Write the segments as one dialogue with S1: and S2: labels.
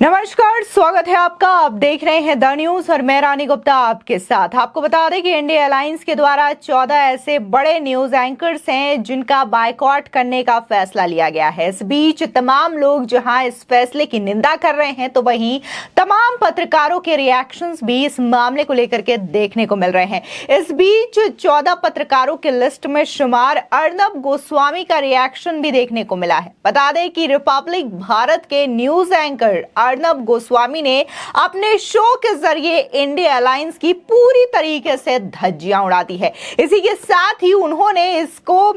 S1: नमस्कार, स्वागत है आपका। आप देख रहे हैं द न्यूज और मैं रानी गुप्ता आपके साथ। आपको बता दें कि इंडिया अलायंस के द्वारा 14 ऐसे बड़े न्यूज एंकर्स हैं जिनका बायकॉट करने का फैसला लिया गया है। इस बीच तमाम लोग जहां इस फैसले की निंदा कर रहे हैं, तो वहीं तमाम पत्रकारों के रिएक्शंस भी इस मामले को लेकर के देखने को मिल रहे हैं। इस बीच 14 पत्रकारों के लिस्ट में शुमार अर्नब गोस्वामी का रिएक्शन भी देखने को मिला है। बता दें कि रिपब्लिक भारत के न्यूज एंकर अर्नब गोस्वामी ने अपने शो के जरिए इंडिया अलायंस की पूरी तरीके से धज्जियां उड़ा दी है। इसी के साथ ही उन्होंने इसको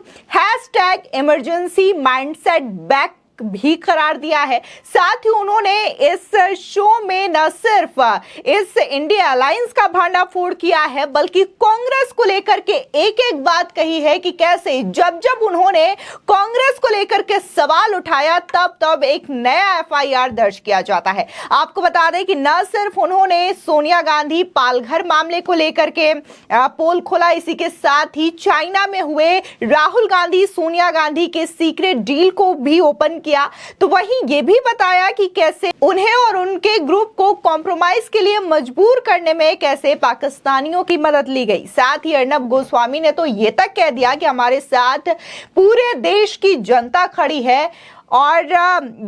S1: #इमरजेंसी माइंडसेट बैक भी करार दिया है। साथ ही उन्होंने इस शो में न सिर्फ इस इंडिया अलायंस का भांडाफोड़ किया है, बल्कि कांग्रेस को लेकर के एक एक बात कही है कि कैसे जब जब उन्होंने कांग्रेस को लेकर के सवाल उठाया तब तब एक नया FIR दर्ज किया जाता है। आपको बता दें कि न सिर्फ उन्होंने सोनिया गांधी पालघर मामले को लेकर के पोल खोला, इसी के साथ ही चाइना में हुए राहुल गांधी सोनिया गांधी के सीक्रेट डील को भी ओपन किया। तो वहीं ये भी बताया कि कैसे उन्हें और उनके ग्रुप को कॉम्प्रोमाइज के लिए मजबूर करने में कैसे पाकिस्तानियों की मदद ली गई। साथ ही अर्नब गोस्वामी ने तो ये तक कह दिया कि हमारे साथ पूरे देश की जनता खड़ी है और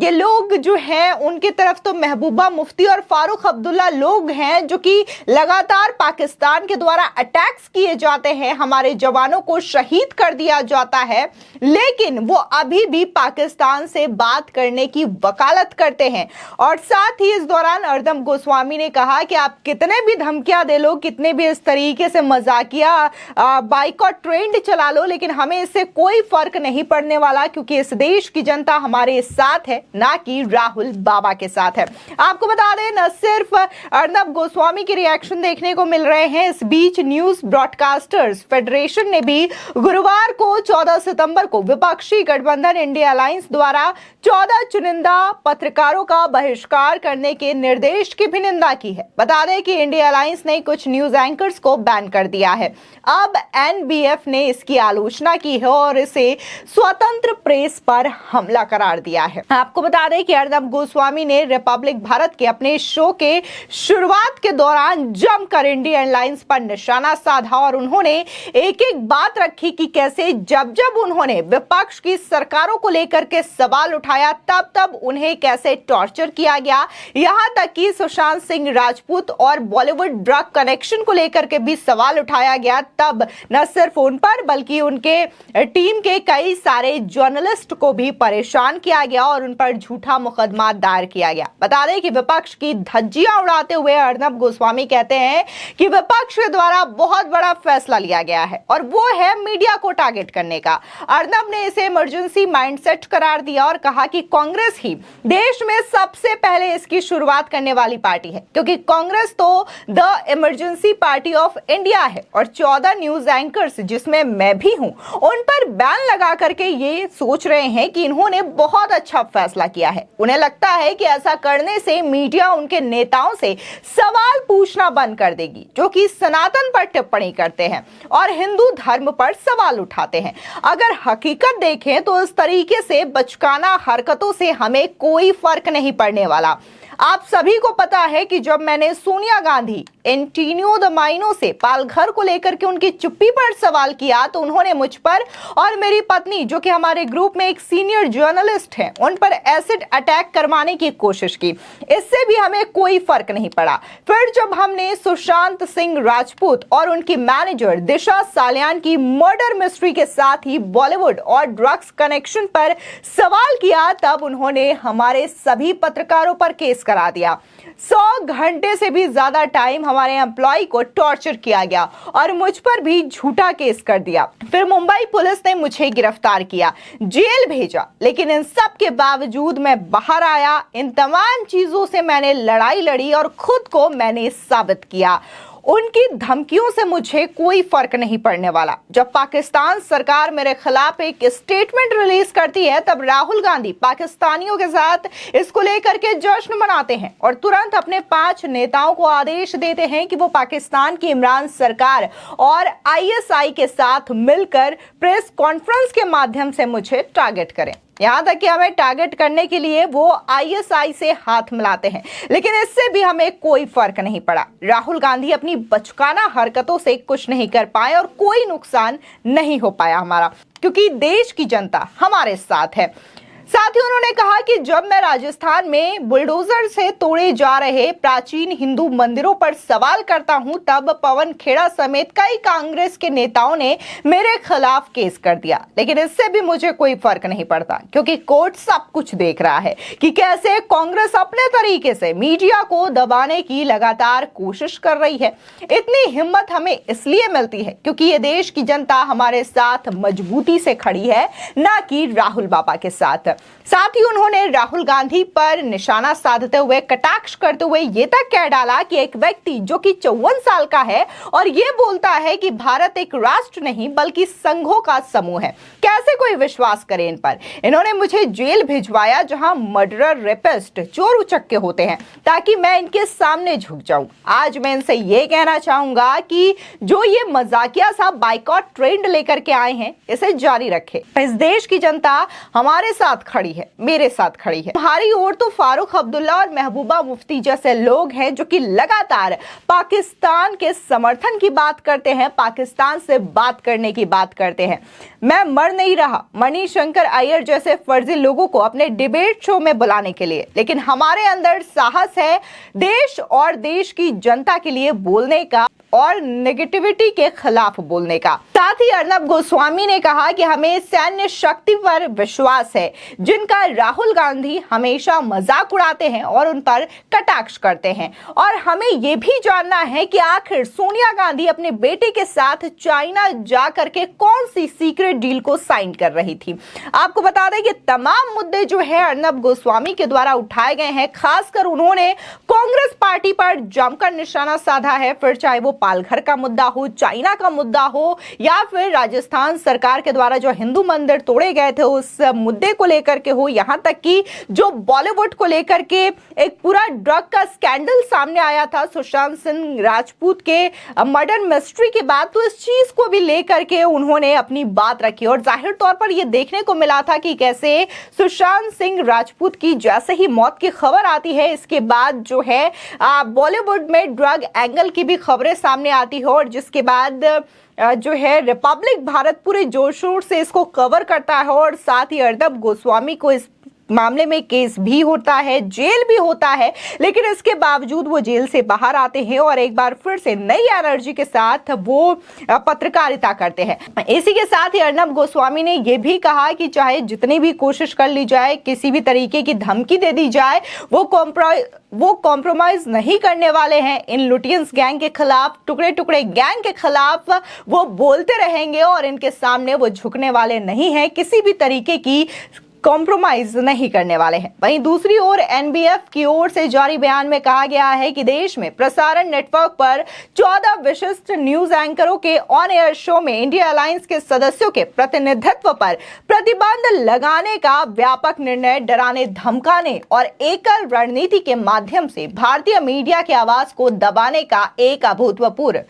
S1: ये लोग जो हैं उनकी तरफ तो महबूबा मुफ्ती और फारूक अब्दुल्ला लोग हैं जो कि लगातार पाकिस्तान के द्वारा अटैक्स किए जाते हैं, हमारे जवानों को शहीद कर दिया जाता है, लेकिन वो अभी भी पाकिस्तान से बात करने की वकालत करते हैं। और साथ ही इस दौरान अर्नब गोस्वामी ने कहा कि आप कितने भी धमकियां दे लो, कितने भी इस तरीके से मजाकिया बाइकॉट ट्रेंड चला लो, लेकिन हमें इससे कोई फर्क नहीं पड़ने वाला, क्योंकि इस देश की जनता हमारे साथ है, ना कि राहुल बाबा के साथ है। आपको बता दें न सिर्फ अर्नब गोस्वामी के रिएक्शन देखने को मिल रहे हैं, इस बीच न्यूज ब्रॉडकास्टर्स फेडरेशन ने भी गुरुवार को 14 सितंबर को विपक्षी गठबंधन इंडिया अलायंस द्वारा 14 चुनिंदा पत्रकारों का बहिष्कार करने के निर्देश की भी निंदा की है। बता दें कि इंडिया अलायंस ने कुछ न्यूज एंकर्स को बैन कर दिया है। अब NBF ने इसकी आलोचना की है और इसे स्वतंत्र प्रेस पर हमला करार दिया है। आपको बता दें कि अर्नब गोस्वामी ने रिपब्लिक भारत के अपने शो के शुरुआत के दौरान जमकर इंडिया अलायंस पर निशाना साधा और उन्होंने एक एक बात रखी कि कैसे जब जब उन्होंने विपक्ष की सरकारों को लेकर के सवाल उठाया तब तब उन्हें कैसे टॉर्चर किया गया। यहां तक कि सुशांत सिंह राजपूत और बॉलीवुड ड्रग कनेक्शन को लेकर के भी सवाल उठाया गया। तब न सिर्फ उन पर बल्कि उनके टीम के कई सारे जर्नलिस्ट को भी परेशान किया गया और उन पर झूठा मुकदमा दायर किया गया। बता दें कि विपक्ष की धज्जियां उड़ाते हुए अर्नब गोस्वामी कहते हैं कि विपक्ष के द्वारा बहुत बड़ा फैसला लिया गया है और वो है मीडिया को टारगेट करने का। अर्नब ने इसे इमरजेंसी माइंडसेट करार दिया और कहा कि कांग्रेस ही देश में सबसे पहले इसकी शुरुआत करने वाली पार्टी है, क्योंकि कांग्रेस तो the emergency party of India है और 14 न्यूज एंकर्स जिसमें मैं भी हूं उन पर बैन लगा करके ये सोच रहे हैं कि इन्होंने बहुत अच्छा फैसला किया है। उन्हें लगता है कि ऐसा करने से मीडिया उनके नेताओं से सवाल पूछना बंद कर देगी, जो कि सनातन पर टिप्पणी करते हैं और हिंदू धर्म पर सवाल उठाते हैं। अगर हकीकत देखें तो इस तरीके से बचकाना हरकतों से हमें कोई फर्क नहीं पड़ने वाला। आप सभी को पता है कि जब मैंने सोनिया गांधी एंटीनियो द माइनो से पालघर को लेकर के उनकी चुप्पी पर सवाल किया तो उन्होंने मुझ पर और मेरी पत्नी, जो कि हमारे ग्रुप में एक सीनियर जर्नलिस्ट हैं, उन पर एसिड अटैक करवाने की कोशिश की। इससे भी हमें कोई फर्क नहीं पड़ा। फिर जब हमने सुशांत सिंह राजपूत और उनकी मैनेजर दिशा सालियान की मर्डर मिस्ट्री के साथ ही बॉलीवुड और ड्रग्स कनेक्शन पर सवाल किया, तब उन्होंने हमारे सभी पत्रकारों पर केस करा दिया। 100 घंटे से भी ज्यादा टाइम हमारे एम्प्लॉय को टॉर्चर किया गया और मुझ पर भी झूठा केस कर दिया। फिर मुंबई पुलिस ने मुझे गिरफ्तार किया, जेल भेजा, लेकिन इन सब के बावजूद मैं बाहर आया। इन तमाम चीजों से मैंने लड़ाई लड़ी और खुद को मैंने साबित किया। उनकी धमकियों से मुझे कोई फर्क नहीं पड़ने वाला। जब पाकिस्तान सरकार मेरे खिलाफ एक स्टेटमेंट रिलीज करती है, तब राहुल गांधी पाकिस्तानियों के साथ इसको लेकर के जश्न मनाते हैं और तुरंत अपने 5 नेताओं को आदेश देते हैं कि वो पाकिस्तान की इमरान सरकार और ISI के साथ मिलकर प्रेस कॉन्फ्रेंस के माध्यम से मुझे टारगेट करें। यहाँ तक कि हमें टारगेट करने के लिए वो आईएसआई से हाथ मिलाते हैं, लेकिन इससे भी हमें कोई फर्क नहीं पड़ा। राहुल गांधी अपनी बचकाना हरकतों से कुछ नहीं कर पाए और कोई नुकसान नहीं हो पाया हमारा, क्योंकि देश की जनता हमारे साथ है। साथ ही उन्होंने कहा कि जब मैं राजस्थान में बुलडोजर से तोड़े जा रहे प्राचीन हिंदू मंदिरों पर सवाल करता हूं, तब पवन खेड़ा समेत कई कांग्रेस के नेताओं ने मेरे खिलाफ केस कर दिया, लेकिन इससे भी मुझे कोई फर्क नहीं पड़ता, क्योंकि कोर्ट सब कुछ देख रहा है कि कैसे कांग्रेस अपने तरीके से मीडिया को दबाने की लगातार कोशिश कर रही है। इतनी हिम्मत हमें इसलिए मिलती है क्योंकि ये देश की जनता हमारे साथ मजबूती से खड़ी है, ना कि राहुल बाबा के साथ। साथ ही उन्होंने राहुल गांधी पर निशाना साधते हुए, कटाक्ष करते हुए ये तक कह डाला कि एक व्यक्ति जो कि 54 साल का है और ये बोलता है कि भारत एक राष्ट्र नहीं बल्कि संघों का समूह है, कैसे कोई विश्वास करे इन पर। इन्होंने मुझे जेल भिजवाया जहां मर्डरर, रेपिस्ट, चोर उचक्के होते हैं, ताकि मैं इनके सामने झुक जाऊं। आज मैं इनसे ये कहना चाहूंगा कि जो ये मजाकिया सा बाइकॉट ट्रेंड लेकर के आए हैं, इसे जारी रखे। इस देश की जनता हमारे साथ खड़ी है, मेरे साथ खड़ी है। हमारी ओर तो फारूक अब्दुल्ला और महबूबा मुफ्ती जैसे लोग हैं जो कि लगातार पाकिस्तान के समर्थन की बात करते हैं, पाकिस्तान से बात करने की बात करते हैं। मैं मर नहीं रहा मणिशंकर अय्यर जैसे फर्जी लोगों को अपने डिबेट शो में बुलाने के लिए, लेकिन हमारे अंदर साहस है देश और देश की जनता के लिए बोलने का और नेगेटिविटी के खिलाफ बोलने का। साथ ही अर्नब गोस्वामी ने कहा कि हमें सैन्य शक्ति पर विश्वास है, जिनका राहुल गांधी हमेशा मजाक उड़ाते हैं और उन पर कटाक्ष करते हैं। और हमें यह भी जानना है कि आखिर सोनिया गांधी अपने बेटे के साथ चाइना जाकर के कौन सी सीक्रेट डील को साइन कर रही थी। आपको बता दें कि तमाम मुद्दे जो है अर्नब गोस्वामी के द्वारा उठाए गए हैं। खासकर उन्होंने कांग्रेस पार्टी पर जमकर निशाना साधा है, फिर चाहे वो पालघर का मुद्दा हो, चाइना का मुद्दा हो, या फिर राजस्थान सरकार के द्वारा जो हिंदू मंदिर तोड़े गए थे उस मुद्दे को लेकर के हो, यहां तक कि जो बॉलीवुड को लेकर के एक पूरा ड्रग का स्कैंडल सामने आया था सुशांत सिंह राजपूत के मर्डर मिस्ट्री के बाद, तो इस चीज को भी लेकर के उन्होंने अपनी बात रखी। और जाहिर तौर पर यह देखने को मिला था कि कैसे सुशांत सिंह राजपूत की जैसे ही मौत की खबर आती है, इसके बाद जो है बॉलीवुड में ड्रग एंगल की भी खबरें सामने आती है, और जिसके बाद जो है रिपब्लिक भारत पूरे जोर शोर से इसको कवर करता है। और साथ ही अर्नब गोस्वामी को इस मामले में केस भी होता है, जेल भी होता है, लेकिन इसके बावजूद वो जेल से बाहर आते हैं और एक बार फिर से नई एनर्जी के साथ वो पत्रकारिता करते हैं। इसी के साथ ही अर्नब गोस्वामी ने यह भी कहा कि चाहे जितनी भी कोशिश कर ली जाए, किसी भी तरीके की धमकी दे दी जाए, वो कॉम्प्रोमाइज नहीं करने वाले हैं। इन लुटियंस गैंग के खिलाफ, टुकड़े टुकड़े गैंग के खिलाफ वो बोलते रहेंगे और इनके सामने वो झुकने वाले नहीं हैं, किसी भी तरीके की कॉम्प्रोमाइज नहीं करने वाले हैं। वहीं दूसरी ओर एनबीएफ की ओर से जारी बयान में कहा गया है कि देश में प्रसारण नेटवर्क पर 14 विशिष्ट न्यूज एंकरों के ऑन एयर शो में इंडिया अलायंस के सदस्यों के प्रतिनिधित्व पर प्रतिबंध लगाने का व्यापक निर्णय डराने, धमकाने और एकल रणनीति के माध्यम से भारतीय मीडिया की आवाज को दबाने का एक अभूतपूर्व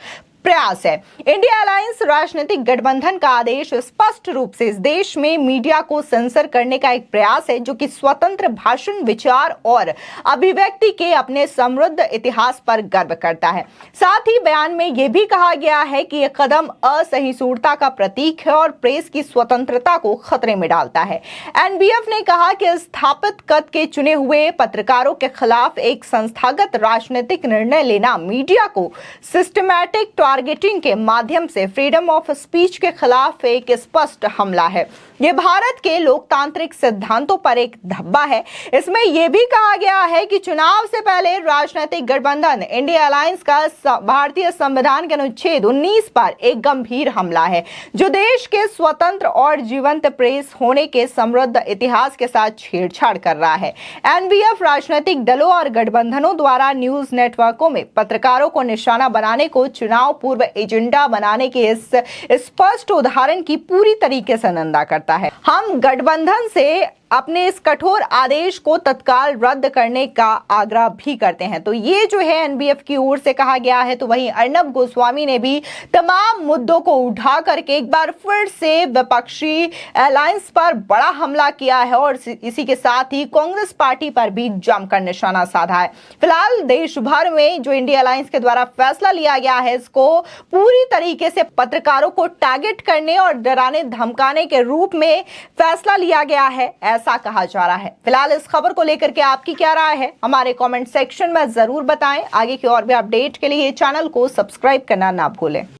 S1: प्रयास है। इंडिया अलायंस राजनीतिक गठबंधन का आदेश स्पष्ट रूप से इस देश में मीडिया को सेंसर करने का एक प्रयास है, जो कि स्वतंत्र भाषण, विचार और अभिव्यक्ति के अपने समृद्ध इतिहास पर गर्व करता है। साथ ही बयान में यह भी कहा गया है कि यह कदम असहिष्णुता का प्रतीक है और प्रेस की स्वतंत्रता को खतरे में डालता है। एनबीएफ ने कहा कि स्थापित कद के चुने हुए पत्रकारों के खिलाफ एक संस्थागत राजनीतिक निर्णय लेना मीडिया को सिस्टमैटिक टारगेटिंग के माध्यम से फ्रीडम ऑफ स्पीच के खिलाफ एक स्पष्ट हमला है। यह भारत के लोकतांत्रिक सिद्धांतों पर एक धब्बा है। इसमें यह भी कहा गया है कि चुनाव से पहले राजनीतिक गठबंधन इंडिया अलायंस का भारतीय संविधान के अनुच्छेद 19 पर एक गंभीर हमला है, जो देश के स्वतंत्र और जीवंत प्रेस होने के समृद्ध इतिहास के साथ छेड़छाड़ कर रहा है। एनबीएफ राजनीतिक दलों और गठबंधनों द्वारा न्यूज नेटवर्कों में पत्रकारों को निशाना बनाने को चुनाव पूर्व एजेंडा बनाने के इस स्पष्ट उदाहरण की पूरी तरीके से निंदा करता है। हम गठबंधन से अपने इस कठोर आदेश को तत्काल रद्द करने का आग्रह भी करते हैं। तो ये जो है एनबीएफ की ओर से कहा गया है। तो वहीं अर्नब गोस्वामी ने भी तमाम मुद्दों को उठा करके एक बार फिर से विपक्षी अलायंस पर बड़ा हमला किया है और इसी के साथ ही कांग्रेस पार्टी पर भी जमकर निशाना साधा है। फिलहाल देश भर में जो इंडिया अलायंस के द्वारा फैसला लिया गया है, इसको पूरी तरीके से पत्रकारों को टारगेट करने और डराने धमकाने के रूप में फैसला लिया गया है, ऐसा कहा जा रहा है। फिलहाल इस खबर को लेकर के आपकी क्या राय है, हमारे कमेंट सेक्शन में जरूर बताएं। आगे की और भी अपडेट के लिए चैनल को सब्सक्राइब करना ना भूलें।